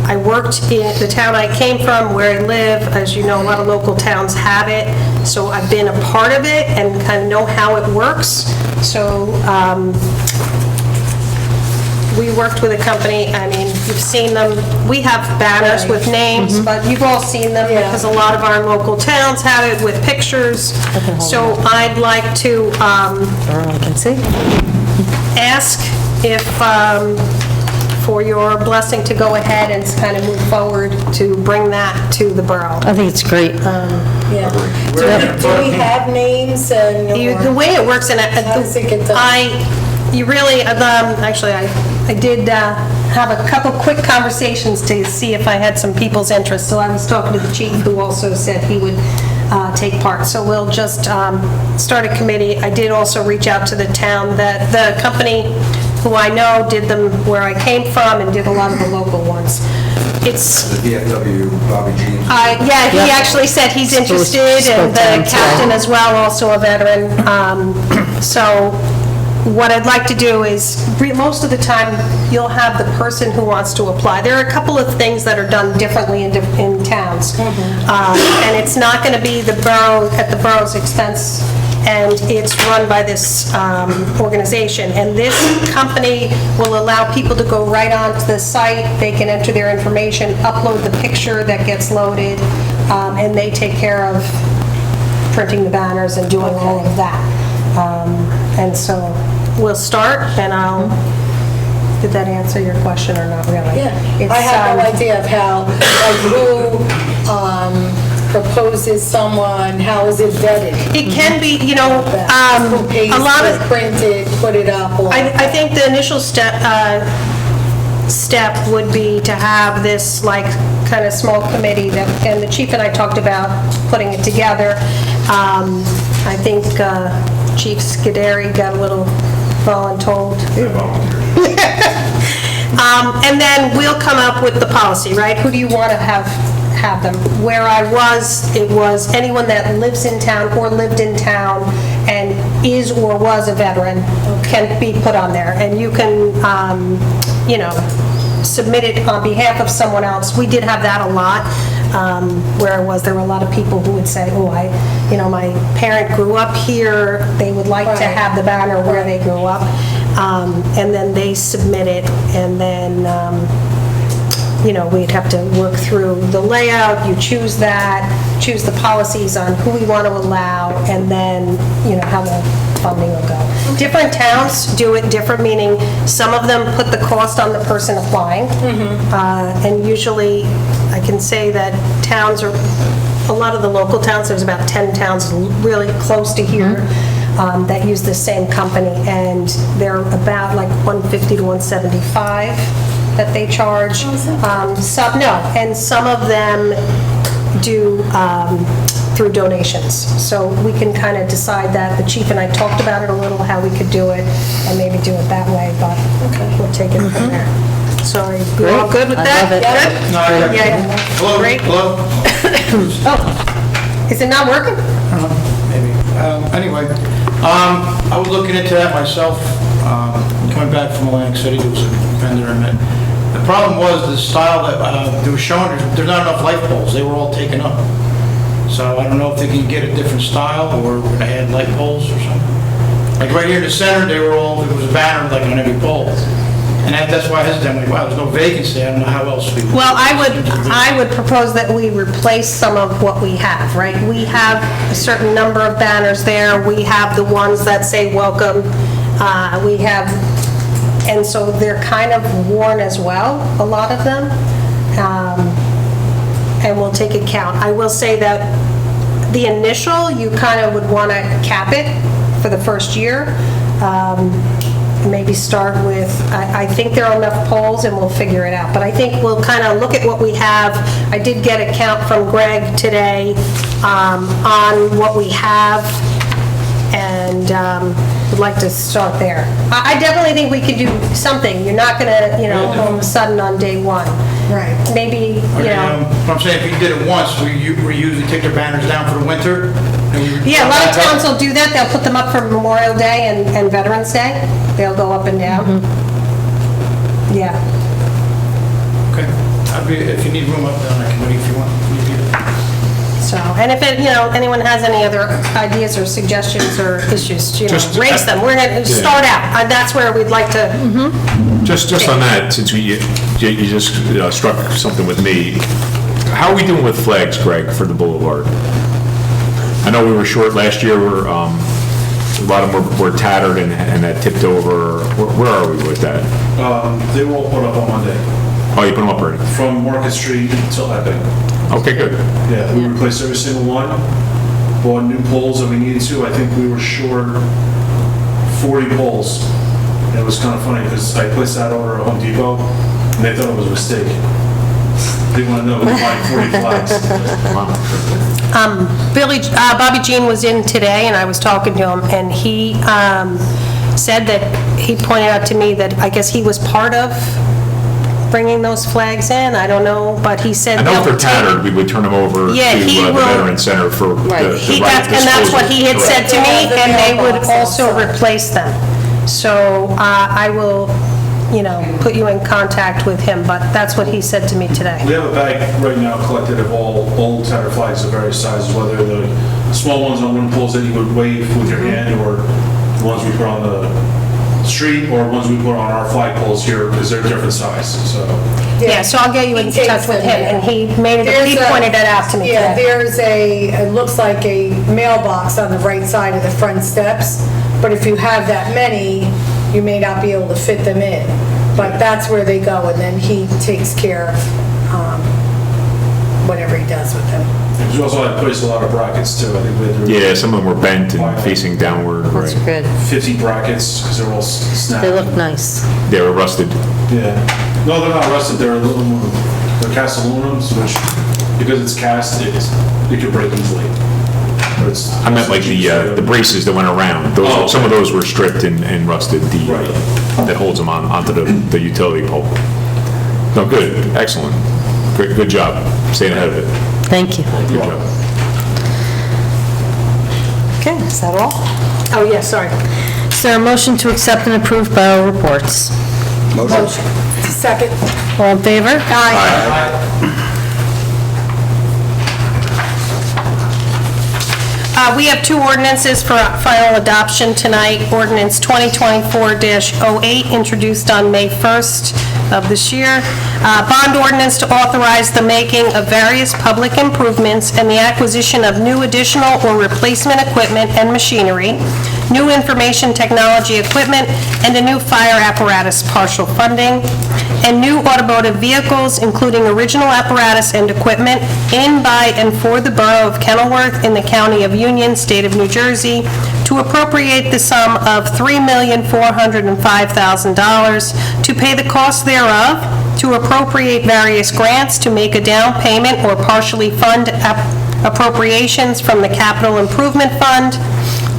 I worked in the town I came from, where I live. As you know, a lot of local towns have it, so I've been a part of it and kind of know how it works. So we worked with a company, I mean, you've seen them, we have banners with names, but you've all seen them because a lot of our local towns have it with pictures. So I'd like to ask if, for your blessing to go ahead and kind of move forward to bring that to the borough. I think it's great. Yeah. Do we have names and? The way it works, and How does it get done? you really, actually, I did have a couple quick conversations to see if I had some people's interest. So I was talking to the chief, who also said he would take part. So we'll just start a committee. I did also reach out to the town, that the company who I know did them where I came from and did a lot of the local ones. It's, The VFW, Bobby Jeans. yeah, he actually said he's interested, and the captain as well, also a veteran. So what I'd like to do is, most of the time, you'll have the person who wants to apply. There are a couple of things that are done differently in towns. And it's not going to be the borough, at the borough's expense, and it's run by this organization. And this company will allow people to go right onto the site, they can enter their information, upload the picture that gets loaded, and they take care of printing the banners and doing all of that. And so we'll start, and did that answer your question or not really? Yeah, I have no idea of how, like who proposes someone, how is it vetted? It can be, you know, Who pays a lot for of, it, printed, put it up on? I think the initial step would be to have this, like, kind of small committee that, and the chief and I talked about putting it together. I think Chief Scuderi got a little voluntold. And then we'll come up with the policy, right? Who do you want to have them? Where I was, it was anyone that lives in town or lived in town and is or was a veteran can be put on there. And you can, you know, submit it on behalf of someone else. We did have that a lot. Where I was, there were a lot of people who would say, oh, you know, my parent grew up here, they would like to have the banner where they grew up. And then they submit it, and then, you know, we'd have to work through the layout, you choose that, choose the policies on who we want to allow, and then, you know, how the funding will go. Different towns do it different, meaning some of them put the cost on the person applying. And usually, I can say that towns are, a lot of the local towns, there's about 10 towns really close to here that use the same company, and they're about like $150 to $175 that they charge. And some of them do through donations. So we can kind of decide that. The chief and I talked about it a little, how we could do it, and maybe do it that way, but we'll take it from there. Sorry, you all good with that? I love it. Good? No, Yeah. Hello? Great. Hello? Oh, is it not working? Maybe. Anyway, I was looking into that myself, coming back from Atlantic City, there was a vendor I met. The problem was the style that they were showing, there's not enough light poles, they were all taken up. So I don't know if they can get a different style, or would they add light poles or something. Like right here in the center, they were all, there was a banner like on every pole. And that's why I hesitated, I'm like, wow, there's no vacancy, I don't know how else we... Well, I would propose that we replace some of what we have, right? We have a certain number of banners there, we have the ones that say welcome, we have, and so they're kind of worn as well, a lot of them, and we'll take a count. I will say that the initial, you kind of would want to cap it for the first year, maybe start with, I think there are enough polls and we'll figure it out. But I think we'll kind of look at what we have. I did get a count from Greg today on what we have, and would like to start there. I definitely think we could do something. You're not going to, you know, all of a sudden on day one. Right. Maybe, you know. What I'm saying, if you did it once, we usually take their banners down for the winter. Yeah, a lot of towns will do that. They'll put them up for Memorial Day and Veterans Day. They'll go up and down. Yeah. Okay. If you need room up there on that committee, if you want. So, and if, anyone has any other ideas or suggestions or issues, Just- raise them. We're going to start out. That's where we'd like to, Just on that, since you just struck something with me, how are we doing with flags, Greg, for the boulevard? I know we were short last year, a lot of them were tattered and had tipped over. Where are we with that? They will put up on Monday, Oh, you put them up already? from Market Street until Epic. Okay, good. Yeah, we replaced every single one, bought new poles that we needed to. I think we were short 40 poles. And it was kind of funny because I placed that order at Home Depot, and they thought it was a mistake. They want to know we buying 40 flags. Bobby Jean was in today, and I was talking to him, and he said that, he pointed out to me that I guess he was part of bringing those flags in, I don't know, but he said... I know if they're tattered, we would turn them over to the Veteran Center for the right And that's what he had said to me, and they would also replace them. So I will, put you in contact with him, but that's what he said to me today. We have a bag right now collected of all old tattered flags of various sizes, whether the small ones on wooden poles that you would wave with your hand, or the ones we put on the street, or ones we put on our flagpoles here, because they're different sizes, so. Yeah, so I'll get you in touch with him, and he pointed that out to me Yeah, today. it looks like a mailbox on the right side of the front steps, but if you have that many, you may not be able to fit them in. But that's where they go, and then he takes care of whatever he does with them. We also had placed a lot of brackets too, I think we had. Yeah, some of them were bent and facing downward. That's Right. good. 50 brackets, because they're all snapped. They look nice. They were rusted. Yeah. No, they're not rusted, they're aluminum. They're cast aluminums, which, because it's cast, it could break easily. But it's- I meant like the braces that went around. Those, some of those were stripped and rusted, that holds them onto the utility pole. No, good, excellent. Good job, staying ahead of it. Thank you. Good job. Okay, is that all? Oh, yeah, sorry. Is there a motion to accept and approve borough reports? Motion. Second. All in favor? We have two ordinances for final adoption tonight. Ordinance 2024-08, introduced on May 1st of this year. Bond ordinance to authorize the making of various public improvements and the acquisition of new additional or replacement equipment and machinery, new information technology equipment, and a new fire apparatus partial funding, and new automotive vehicles, including original apparatus and equipment, in, by, and for the Borough of Kenilworth in the County of Union, State of New Jersey, to appropriate the sum of $3,405,000 to pay the cost thereof, to appropriate various grants, to make a down payment or partially fund appropriations from the Capital Improvement Fund,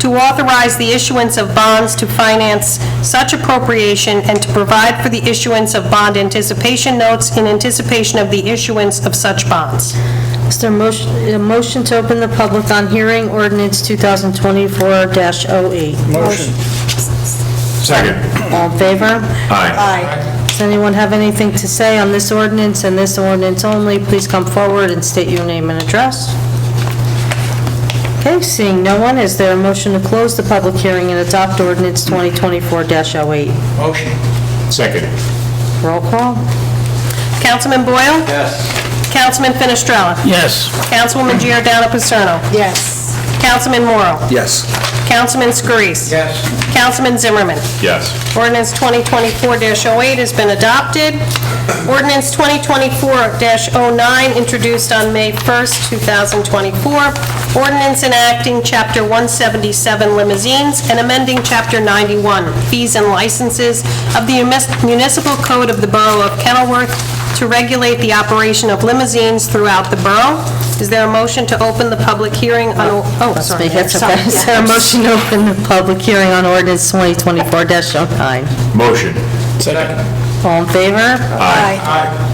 to authorize the issuance of bonds to finance such appropriation, and to provide for the issuance of bond anticipation notes in anticipation of the issuance of such bonds. Is there a motion to open the public on hearing ordinance 2024-08? Motion. Second. All in favor? Aye. Does anyone have anything to say on this ordinance and this ordinance only? Please come forward and state your name and address. Okay, seeing no one, is there a motion to close the public hearing and adopt ordinance 2024-08? Motion. Second. Roll call? Councilman Boyle? Yes. Councilman Fenestrella? Yes. Councilwoman Giordano Paserno? Yes. Councilman Morrow? Yes. Councilman Scarice? Yes. Councilman Zimmerman? Yes. Ordinance 2024-08 has been adopted. Ordinance 2024-09, introduced on May 1st, 2024. Ordinance enacting Chapter 177 limousines and amending Chapter 91 fees and licenses of the Municipal Code of the Borough of Kenilworth to regulate the operation of limousines throughout the borough. Is there a motion to open the public hearing on, sorry. That's okay. Is there a motion to open the public hearing on ordinance 2024-09? Motion. Second. All in favor? Aye.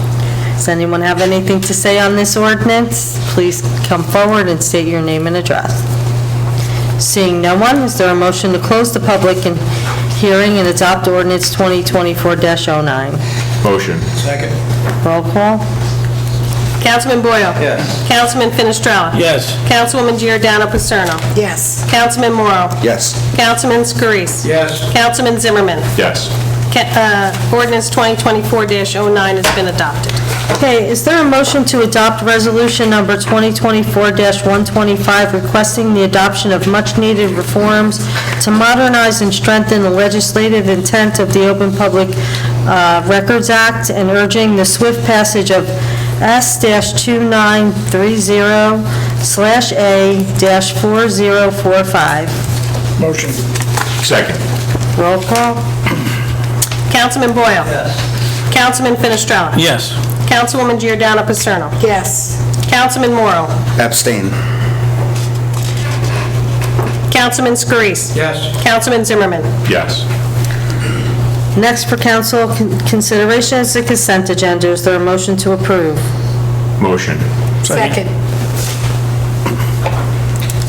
Does anyone have anything to say on this ordinance? Please come forward and state your name and address. Seeing no one, is there a motion to close the public hearing and adopt ordinance 2024-09? Motion. Second. Roll call? Councilman Boyle? Yes. Councilman Finestrella? Yes. Councilwoman Giordano Paserno? Yes. Councilman Morrow? Yes. Councilman Scarice? Yes. Councilman Zimmerman? Yes. Ordinance 2024-09 has been adopted. Okay, is there a motion to adopt resolution number 2024-125 requesting the adoption of much-needed reforms to modernize and strengthen the legislative intent of the Open Public Records Act and urging the swift passage of S-2930/A-4045? Motion. Second. Roll call? Councilman Boyle? Yes. Councilman Finestrella? Yes. Councilwoman Giordano Paserno? Yes. Councilman Morrow? Abstain. Councilman Scarice? Yes. Councilman Zimmerman? Yes. Next for council consideration is the consent agenda. Is there a motion to approve? Motion. Second.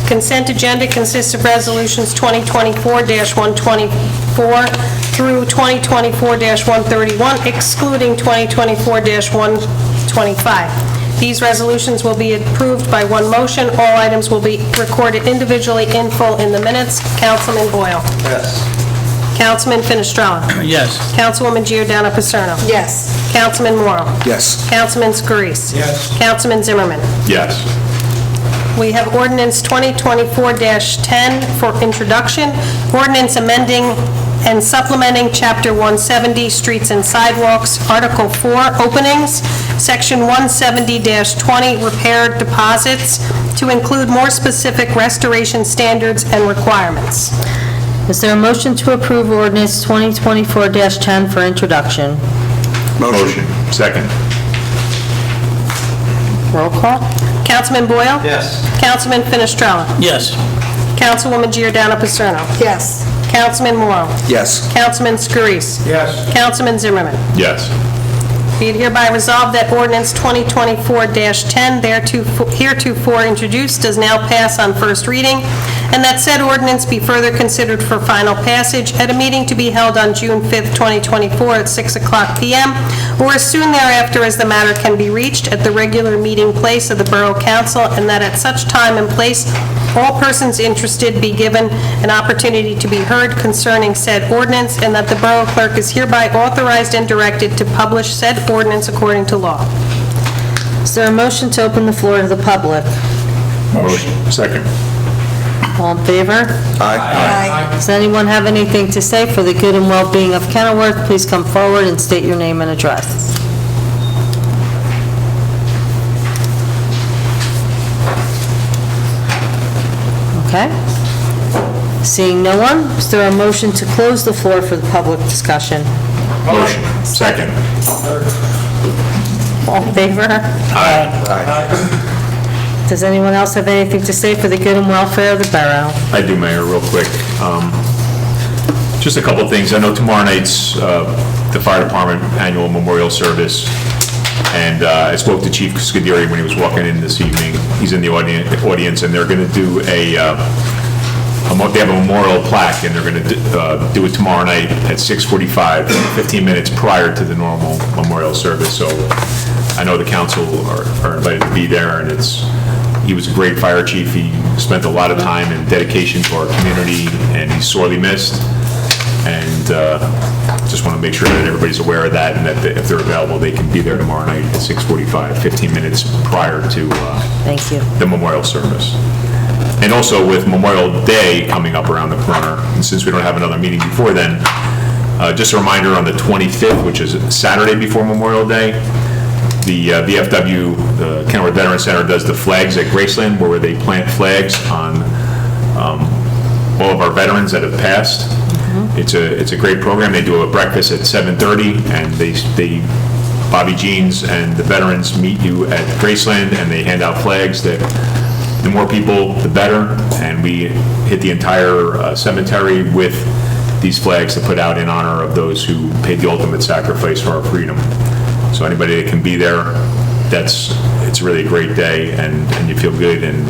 Consent agenda consists of resolutions 2024-124 through 2024-131, excluding 2024-125. These resolutions will be approved by one motion. All items will be recorded individually in full in the minutes. Councilman Boyle? Yes. Councilman Finestrella? Yes. Councilwoman Giordano Paserno? Yes. Councilman Morrow? Yes. Councilman Scarice? Yes. Councilman Zimmerman? Yes. We have ordinance 2024-10 for introduction, ordinance amending and supplementing Chapter 170, Streets and Sidewalks, Article 4, Openings, Section 170-20, Repair Deposits, to include more specific restoration standards and requirements. Is there a motion to approve ordinance 2024-10 for introduction? Motion. Second. Roll call? Councilman Boyle? Yes. Councilman Finestrella? Yes. Councilwoman Giordano Paserno? Yes. Councilman Morrow? Yes. Councilman Scarice? Yes. Councilman Zimmerman? Yes. Be it hereby resolved that ordinance 2024-10, heretofore introduced, does now pass on first reading, and that said ordinance be further considered for final passage at a meeting to be held on June 5th, 2024, at 6:00 p.m., or as soon thereafter as the matter can be reached at the regular meeting place of the Borough Council, and that at such time and place, all persons interested be given an opportunity to be heard concerning said ordinance, and that the Borough Clerk is hereby authorized and directed to publish said ordinance according to law. Is there a motion to open the floor to the public? Motion. Second. All in favor? Aye. Does anyone have anything to say for the good and well-being of Kenilworth? Please come forward and state your name and address. Okay. Seeing no one, is there a motion to close the floor for the public discussion? Motion. Second. All in favor? Does anyone else have anything to say for the good and welfare of the borough? I do, Mayor, real quick. Just a couple of things. I know tomorrow night's the fire department annual memorial service, and I spoke to Chief Scuderi when he was walking in this evening. He's in the audience, and they're going to do they have a memorial plaque, and they're going to do it tomorrow night at 6:45, 15 minutes prior to the normal memorial service. So I know the council are invited to be there, and he was a great fire chief. He spent a lot of time and dedication to our community, and he's sorely missed. And just want to make sure that everybody's aware of that, and that if they're available, they can be there tomorrow night at 6:45, 15 minutes prior to Thank you. the memorial service. And also with Memorial Day coming up around the corner, and since we don't have another meeting before then, just a reminder, on the 25th, which is Saturday before Memorial Day, the VFW, the Kenilworth Veterans Center, does the flags at Graceland, where they plant flags on all of our veterans that have passed. It's a great program. They do a breakfast at 7:30, and Bobby Jeans and the veterans meet you at Graceland, and they hand out flags. That the more people, the better, and we hit the entire cemetery with these flags to put out in honor of those who paid the ultimate sacrifice for our freedom. So anybody that can be there, it's really a great day, and you feel good, and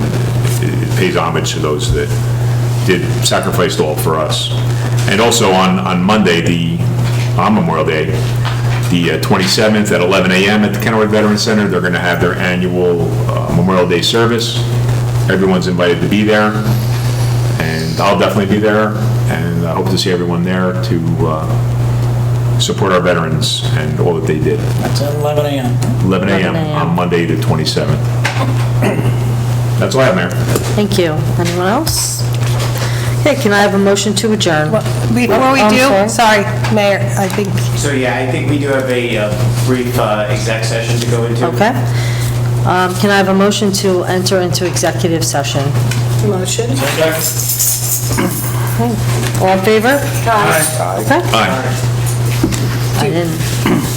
it pays homage to those that sacrificed all for us. And also on Monday, on Memorial Day, The 27th at 11 a.m. at the Kenilworth Veterans Center, they're going to have their annual Memorial Day service. Everyone's invited to be there, and I'll definitely be there, and I hope to see everyone there to support our veterans and all that they did. That's at 11 a.m. 11 a.m. on Monday, the 27th. That's all I have, Mayor. Thank you. Anyone else? Okay, can I have a motion to adjourn? Before we I'm do, sorry. sorry, Mayor, I think, So, yeah, I think we do have a brief exec session to go into. Okay. Can I have a motion to enter into executive session? Motion? All in favor? Aye. Okay. Aye. I didn't.